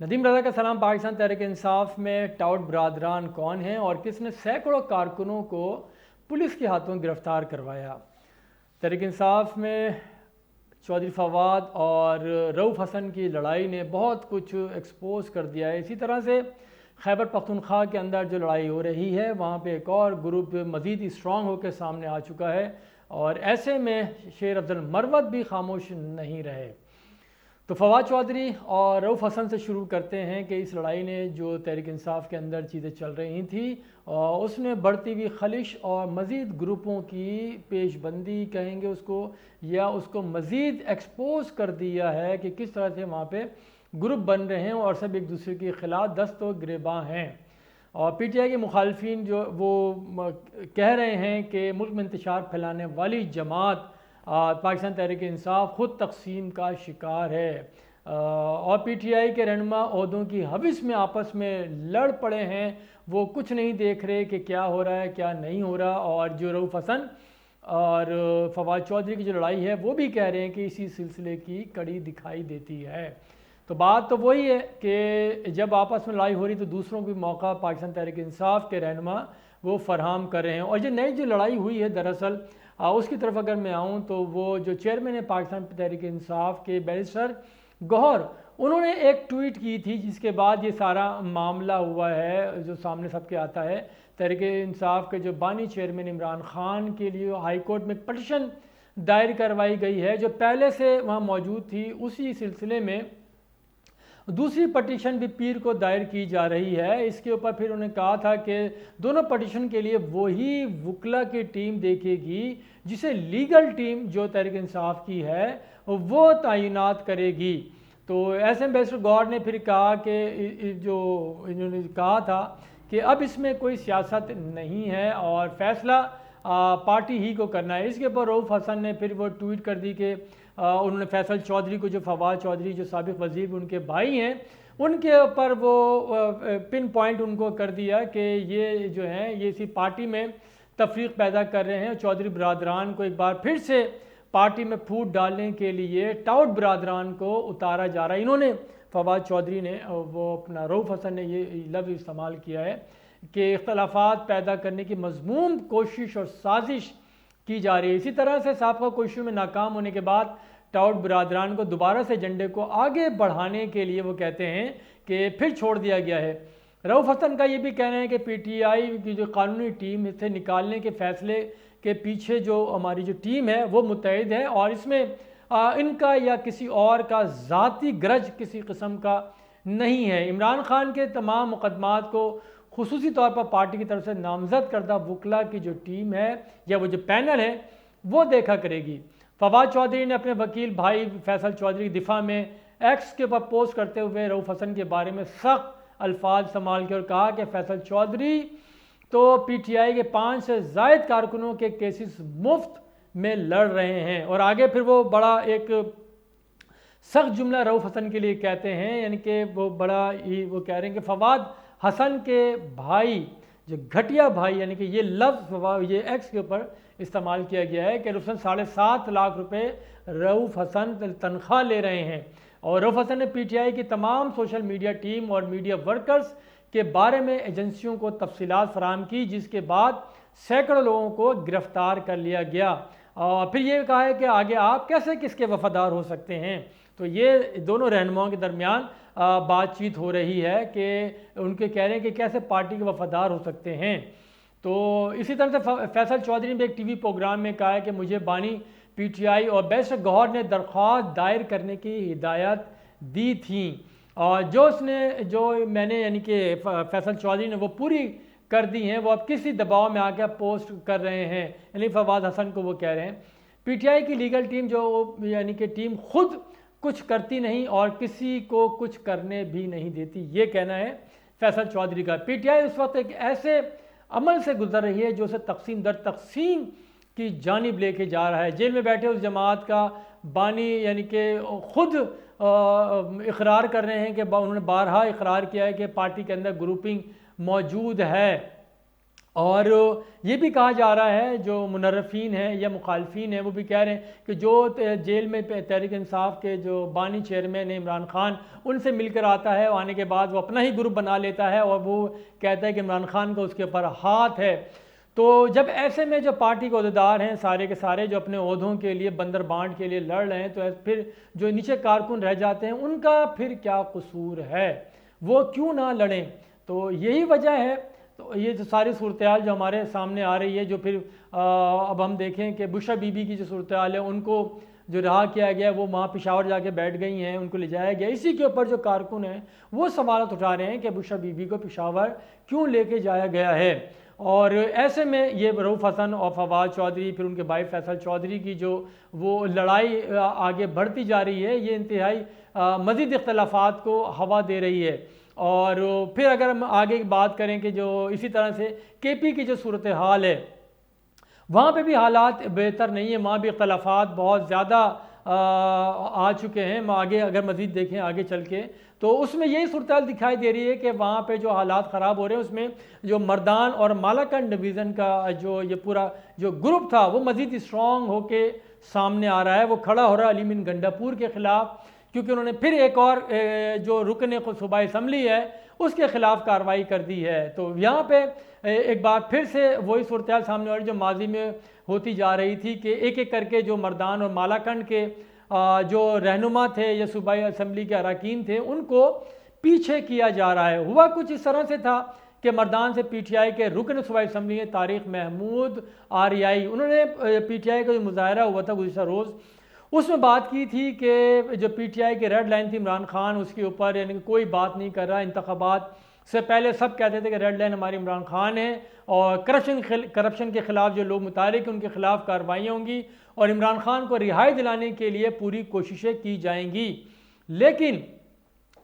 नदीम रज़ा का सलाम। पाकिस्तान तहरीक इंसाफ में टाउट बरादरान कौन हैं और किसने सैकड़ों कारकुनों को पुलिस के हाथों गिरफ्तार करवाया। तहरीक इंसाफ में चौधरी फवाद और रऊफ़ हसन की लड़ाई ने बहुत कुछ एक्सपोज कर दिया है। इसी तरह से खैबर पख्तूनख्वा के अंदर जो लड़ाई हो रही है वहाँ पे एक और ग्रुप मज़ीद स्ट्रॉन्ग होकर सामने आ चुका है और ऐसे में शेर अफजल मरवत भी खामोश नहीं रहे। तो फवाद चौधरी और रऊफ़ हसन से शुरू करते हैं कि इस लड़ाई ने जो तहरीक इंसाफ के अंदर चीज़ें चल रही थी और उसने बढ़ती हुई खलिश और मज़ीद ग्रुपों की पेशबंदी कहेंगे उसको, या उसको मज़ीद एक्सपोज कर दिया है कि किस तरह से वहाँ पे ग्रुप बन रहे हैं और सब एक दूसरे के ख़िलाफ़ दस्त व गिरेबां हैं। और PTI के मुखालफिन जो वो कह रहे हैं कि मुल्क में इंतशार फैलाने वाली जमात पाकिस्तान तहरीक इंसाफ ख़ुद तकसीम का शिकार है और PTI के रहनुमा ओहदों की हविस में आपस में लड़ पड़े हैं। वो कुछ नहीं देख रहे कि क्या हो रहा है क्या नहीं हो रहा। और जो रऊफ़ हसन और फवाद चौधरी की जो लड़ाई है वो भी कह रहे हैं कि इसी सिलसिले की कड़ी दिखाई देती है। तो बात तो वही है कि जब आपस में लड़ाई हो रही तो दूसरों को भी मौका पाकिस्तान तहरीक इंसाफ के रहनुमा वो फराहम कर रहे हैं। और ये नई जो लड़ाई हुई है दरअसल उसकी तरफ अगर मैं आऊँ तो वो जो चेयरमैन है पाकिस्तान तहरीक इंसाफ के बैरिस्टर गौहर, उन्होंने एक ट्वीट की थी जिसके बाद ये सारा मामला हुआ है जो सामने सबके आता है। तहरीक इंसाफ के जो बानी चेयरमैन इमरान खान के लिए हाई कोर्ट में पटिशन दायर करवाई गई है जो पहले से वहाँ मौजूद थी। उसी सिलसिले में दूसरी पटिशन भी पीर को दायर की जा रही है। इसके ऊपर फिर उन्होंने कहा था कि दोनों पटिशन के लिए वही वकला की टीम देखेगी जिसे लीगल टीम जो तहरीक इंसाफ की है वो तैनात करेगी। तो SM बैरिस्टर गौर ने फिर कहा कि जो इन्होंने कहा था कि अब इसमें कोई सियासत नहीं है और फैसला पार्टी ही को करना है। इसके ऊपर रऊफ़ हसन ने फिर वो ट्वीट कर दी कि उन्होंने फैसल चौधरी को, जो फवाद चौधरी जो साबिक वज़ीर उनके भाई हैं, उनके ऊपर वो पिन पॉइंट उनको कर दिया कि ये जो हैं ये इसी पार्टी में तफरीक पैदा कर रहे हैं। चौधरी बरादरान को एक बार फिर से पार्टी में फूट डालने के लिए टाउट बरादरान को उतारा जा रहा है। इन्होंने फवाद चौधरी ने वो अपना रऊफ़ हसन ने ये लफ्ज़ इस्तेमाल किया है कि इख्तलाफात पैदा करने की मज़मूम कोशिश और साजिश की जा रही है। इसी तरह से साबका कोशिशों में नाकाम होने के बाद टाउट बरादरान को दोबारा से एजेंडे को आगे बढ़ाने के लिए वो कहते हैं कि फिर छोड़ दिया गया है। रऊफ़ हसन का ये भी कहना है कि PTI की जो कानूनी टीम इसे निकालने के फैसले के पीछे जो हमारी जो टीम है वो मुत्तहिद है और इसमें इनका या किसी और का ज़ाती गरज किसी किस्म का नहीं है। इमरान खान के तमाम मुकदमात को खुसूसी तौर पर पार्टी की तरफ से नामजद करदा वकला की जो टीम है या वो जो पैनल है वो देखा करेगी। फवाद चौधरी ने अपने वकील भाई फैसल चौधरी की दिफा में एक्स के ऊपर पोस्ट करते हुए रऊफ़ हसन के बारे में सख्त अल्फाज संभाल के और कहा कि फैसल चौधरी तो PTI के 5 से ज़ायद कारकुनों के केसेस मुफ्त में लड़ रहे हैं। और आगे फिर वो बड़ा एक सख्त जुमला रऊफ़ हसन के लिए कहते हैं, यानी कि वो बड़ा ही वो कह रहे हैं कि फवाद हसन के भाई जो घटिया भाई, यानी कि ये लफ्ज़ ये एक्स के ऊपर इस्तेमाल किया गया है कि रुसन 7.5 लाख रुपए रऊफ़ हसन तनख्वाह ले रहे हैं। और रऊफ़ हसन ने PTI की तमाम सोशल मीडिया टीम और मीडिया वर्कर्स के बारे में एजेंसियों को तफसीलात फराहम की जिसके बाद सैकड़ों लोगों को गिरफ्तार कर लिया गया। और फिर ये कहा है कि आगे आप कैसे किसके वफादार हो सकते हैं। तो ये दोनों रहनुमाओं के दरमियान बातचीत हो रही है कि उनके कह रहे हैं कि कैसे पार्टी के वफादार हो सकते हैं। तो इसी तरह से फैसल चौधरी ने भी एक TV प्रोग्राम में कहा है कि मुझे बानी PTI और बैरिस्टर गौहर ने दरख्वास्त दायर करने की हिदायत दी थी और जो मैंने यानी कि फैसल चौधरी ने वो पूरी कर दी हैं। वो अब किसी दबाव में आकर पोस्ट कर रहे हैं, यानी फवाद हसन को वो कह रहे हैं PTI की लीगल टीम जो यानी कि टीम खुद कुछ करती नहीं और किसी को कुछ करने भी नहीं देती, ये कहना है फैसल चौधरी का। PTI उस वक्त एक ऐसे अमल से गुजर रही है जो उसे तकसीम दर तकसीम की जानिब लेके जा रहा है। जेल में बैठे उस जमात का बानी यानी कि खुद इकरार कर रहे हैं कि उन्होंने बारहा इकरार किया है कि पार्टी के अंदर ग्रुपिंग मौजूद है और ये भी कहा जा रहा है, जो मुनर्रफीन हैं या मुखालफीन हैं वो भी कह रहे हैं कि जो जेल में तहरीक इंसाफ के जो बानी चेयरमैन है इमरान खान, उनसे मिलकर आता है, आने के बाद वो अपना ही ग्रुप बना लेता है और वो कहता है कि इमरान खान का उसके ऊपर हाथ है। तो जब ऐसे में जो पार्टी के अहदेदार हैं सारे के सारे जो अपने ओहदों के लिए बंदर बांट के लिए लड़ रहे हैं, तो फिर जो नीचे कारकुन रह जाते हैं उनका फिर क्या कसूर है, वो क्यों ना लड़ें। तो यही वजह है। तो ये जो सारी सूरत हाल जो हमारे सामने आ रही है, जो फिर अब हम देखें कि बुशरा बीबी की जो सूरत हाल है, उनको जो रहा किया गया वो वहाँ पेशावर जाके बैठ गई हैं, उनको ले जाया गया। इसी के ऊपर जो कारकुन हैं वो सवाल उठा रहे हैं कि बुशरा बीबी को पेशावर क्यों लेके जाया गया है। और ऐसे में ये रऊफ़ हसन और फवाद चौधरी, फिर उनके भाई फैसल चौधरी की जो वो लड़ाई आगे बढ़ती जा रही है, ये इंतहाई मज़ीद इख्तलाफात को हवा दे रही है। और फिर अगर हम आगे की बात करें कि जो इसी तरह से केपी की जो सूरत हाल है, वहाँ पे भी हालात बेहतर नहीं है, वहाँ भी इख्तलाफात बहुत ज़्यादा आ चुके हैं। हम आगे अगर मज़ीद देखें आगे चल के, तो उसमें यही सूरत हाल दिखाई दे रही है कि वहाँ पे जो हालात ख़राब हो रहे हैं, उसमें जो मर्दान और मालाकंड डिवीज़न का जो ये पूरा जो ग्रुप था वो मज़ीद स्ट्रॉन्ग होके सामने आ रहा है। वो खड़ा हो रहा है अली मीन गंडापुर के ख़िलाफ़, क्योंकि उन्होंने फिर एक और जो रुकन सूबाई असम्बली है उसके ख़िलाफ़ कार्रवाई कर दी है। तो यहाँ पे एक बार फिर से वही सूरत हाल सामने आ रही जो माजी में होती जा रही थी कि एक एक करके जो मर्दान और मालाकंड के जो रहनुमा थे या सूबाई असम्बली के अरकान थे उनको पीछे किया जा रहा है। हुआ कुछ इस तरह से था कि मर्दान से पीटीआई के रुकन सूबाई असम्बली है तारिक महमूद आरियाई, उन्होंने पीटीआई का जो मुजाहरा हुआ था गुज़िश्ता रोज़, उसमें बात की थी कि जो पीटीआई की रेड लाइन थी इमरान खान उसके ऊपर, यानी कोई बात नहीं कर रहा। इंतखाबात से पहले सब कहते थे कि रेड लाइन हमारी इमरान खान है और करप्शन के ख़िलाफ़ जो लोग मुतारिक उनके ख़िलाफ़ कार्रवाइयाँ होंगी और इमरान खान को रिहाई दिलाने के लिए पूरी कोशिशें की जाएंगी। लेकिन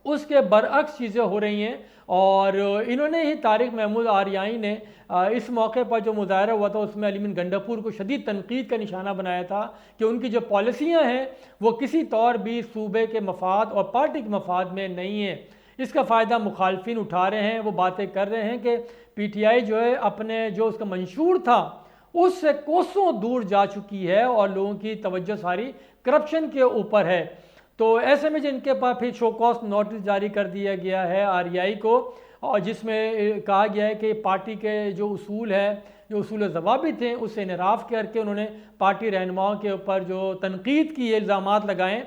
उसके बरअक्स चीज़ें हो रही हैं। और इन्होंने ही तारिक महमूद आरियाई ने इस मौके पर जो मुजाहरा हुआ था उसमें अली मीन गंडापुर को शदीद तनकीद का निशाना बनाया था कि उनकी जो पॉलिसियाँ हैं वो किसी तौर भी सूबे के मफाद और पार्टी के मफाद में नहीं है। इसका फ़ायदा मुखालफिन उठा रहे हैं, वो बातें कर रहे हैं कि पीटीआई जो है अपने जो उसका मंशूर था उससे कोसों दूर जा चुकी है और लोगों की तवज्जो सारी करप्शन के ऊपर है। तो ऐसे में जिनके पास फिर शो कॉज नोटिस जारी कर दिया गया है आरआई को, और जिसमें कहा गया है कि पार्टी के जो उसूल है, जो उसूल ज़वाबित हैं, उससे इनराफ करके उन्होंने पार्टी रहनुमाओं के ऊपर जो तनकीद की इल्ज़ामात लगाएं,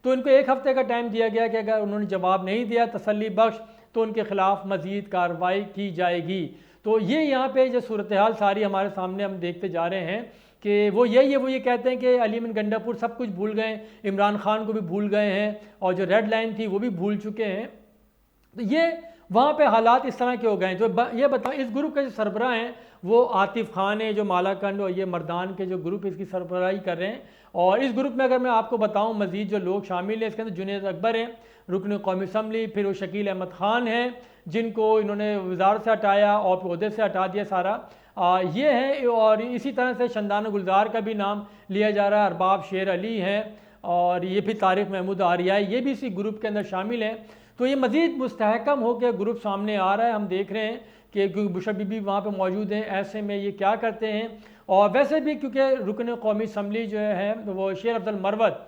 तो इनको 1 हफ़्ते का टाइम दिया गया कि अगर उन्होंने जवाब नहीं दिया तसल्ली बख्श तो उनके ख़िलाफ़ मज़ीद कार्रवाई की जाएगी। तो ये यहाँ पे जो सूरत हाल सारी हमारे सामने हम देखते जा रहे हैं कि वो यही है, वो ये कहते हैं कि अली मीन गंडापुर सब कुछ भूल गए, इमरान खान को भी भूल गए हैं और जो रेड लाइन थी वो भी भूल चुके हैं। तो ये वहाँ पे हालात इस तरह के हो गए। तो ये बताओ, इस ग्रुप के जो सरबराह हैं वो आतिफ खान है जो मालाकंड और ये मर्दान के जो ग्रुप इसकी सरबराही कर रहे हैं। और इस ग्रुप में अगर मैं आपको बताऊँ मज़ीद जो लोग शामिल हैं इसके अंदर जुनैद अकबर हैं रुकन कौमी असम्बली, फिर वो शकील अहमद ख़ान हैं जिनको इन्होंने वजारत से हटाया और ओहदे से हटा दिया सारा, ये हैं। और इसी तरह से शंदान गुलजार का भी नाम लिया जा रहा है, अरबाब शेर अली हैं और ये भी तारिक महमूद आरियाई, ये भी इसी ग्रुप के अंदर शामिल हैं। तो ये मज़ीद मुस्तहकम होकर ग्रुप सामने आ रहा है। हम देख रहे हैं कि बुशरा बीबी वहाँ पे मौजूद हैं, ऐसे में ये क्या करते हैं। और वैसे भी क्योंकि रुकन कौमी असम्बली जो है वो शेर अफजल मरवत,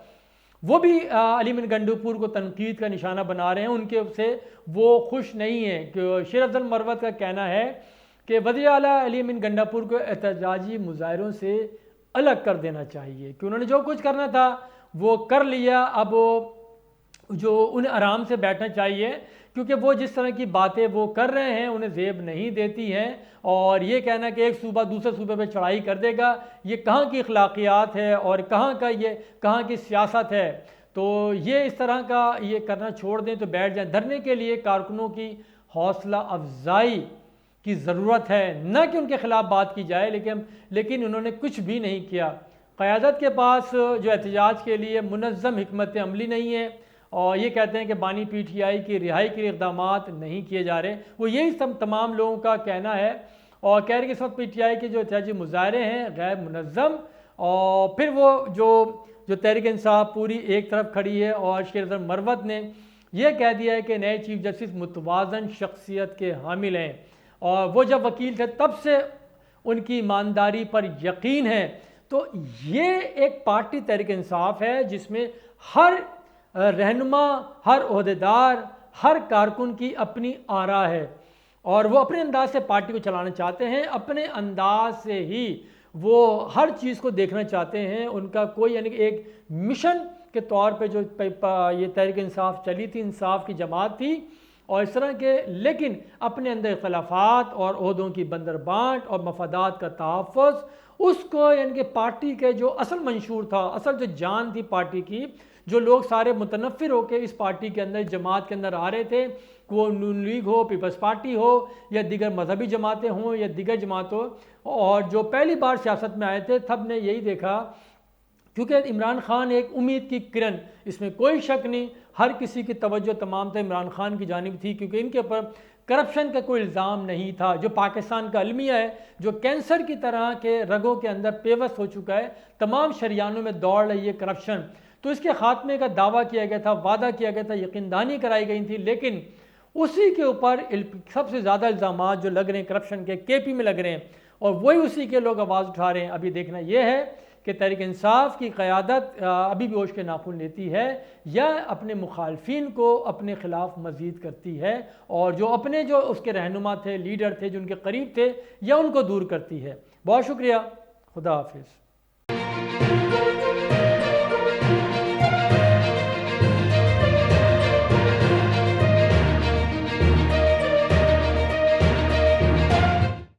वो भी अली मीन गंडापुर को तनकीद का निशाना बना रहे हैं, उनके से वो खुश नहीं है। कि शेर अफजल मरवत का कहना है कि वज़ीर आला अली मीन गंडापुर को एहतजाजी मुजाहरों से अलग कर देना चाहिए कि उन्होंने जो कुछ करना था वो कर लिया, अब जो उन्हें आराम से बैठना चाहिए क्योंकि वो जिस तरह की बातें वो कर रहे हैं उन्हें ज़ेब नहीं देती हैं। और ये कहना कि एक सूबा दूसरे सूबे पे चढ़ाई कर देगा, ये कहाँ की अखलाकियात है और कहाँ की सियासत है। तो ये इस तरह का ये करना छोड़ दें तो बैठ जाएं। धरने के लिए कारकुनों की हौसला अफजाई की ज़रूरत है, न कि उनके ख़िलाफ़ बात की जाए, लेकिन उन्होंने कुछ भी नहीं किया। क़यादत के पास जो एहतजाज के लिए मुनज़्ज़म हिकमत अमली नहीं है और ये कहते हैं कि बानी पीटीआई की रिहाई के लिए इक़दाम नहीं किए जा रहे। वो यही सब तमाम लोगों का कहना है और कह रहे कि इस वक्त पीटीआई के जो एहतजाजी मुजाहरे हैं गैर मुनज़्ज़म। और फिर वो जो तहरीक इंसाफ पूरी एक तरफ खड़ी है और शेर अफजल मरवत ने यह कह दिया है कि नए चीफ जस्टिस मुतवाज़न शख्सियत के हामिल हैं और वो जब वकील थे तब से उनकी ईमानदारी पर यकीन है। तो ये एक पार्टी तहरीक इंसाफ है जिसमें हर रहनुमा, हर ओहदेदार, हर कारकुन की अपनी आरा है और वो अपने अंदाज से पार्टी को चलाना चाहते हैं, अपने अंदाज से ही वो हर चीज़ को देखना चाहते हैं। उनका कोई यानी कि एक मिशन के तौर पे जो ये तहरीक इंसाफ चली थी, इंसाफ की जमात थी और इस तरह के, लेकिन अपने अंदर इख्तलाफात और ओहदों की बंदरबांट और मफादात का तहफ़्फ़ुज़, उसको यानी कि पार्टी के जो असल मंशूर था, असल जो जान थी पार्टी की, जो लोग सारे मुतनफ़िर होकर इस पार्टी के अंदर, जमात के अंदर आ रहे थे, वो नून लीग हो, पीपल्स पार्टी हो या दिगर मजहबी जमातें हों या दिगर जमात हो, और जो पहली बार सियासत में आए थे तब ने यही देखा, क्योंकि इमरान खान एक उम्मीद की किरण, इसमें कोई शक नहीं, हर किसी की तवज्जो तमाम तो इमरान खान की जानिब थी क्योंकि इनके ऊपर करप्शन का कोई इल्ज़ाम नहीं था। जो पाकिस्तान का अलमिया है, जो कैंसर की तरह के रगों के अंदर पेवस्त हो चुका है, तमाम शरियानों में दौड़ रही है करप्शन, तो इसके खात्मे का दावा किया गया था, वादा किया गया था, यकीनदानी कराई गई थी, लेकिन उसी के ऊपर सबसे ज़्यादा इल्ज़ाम जो लग रहे हैं करप्शन के, केपी में लग रहे हैं और वही उसी के लोग आवाज़ उठा रहे हैं। अभी देखना यह है कि तहरीक इंसाफ की क़यादत अभी भी होश के नाखून लेती है या अपने मुखालफिन को अपने ख़िलाफ़ मज़ीद करती है और जो अपने जो उसके रहनुमा थे, लीडर थे, जो उनके करीब थे, या उनको दूर करती है। बहुत शुक्रिया, खुदा हाफिज़।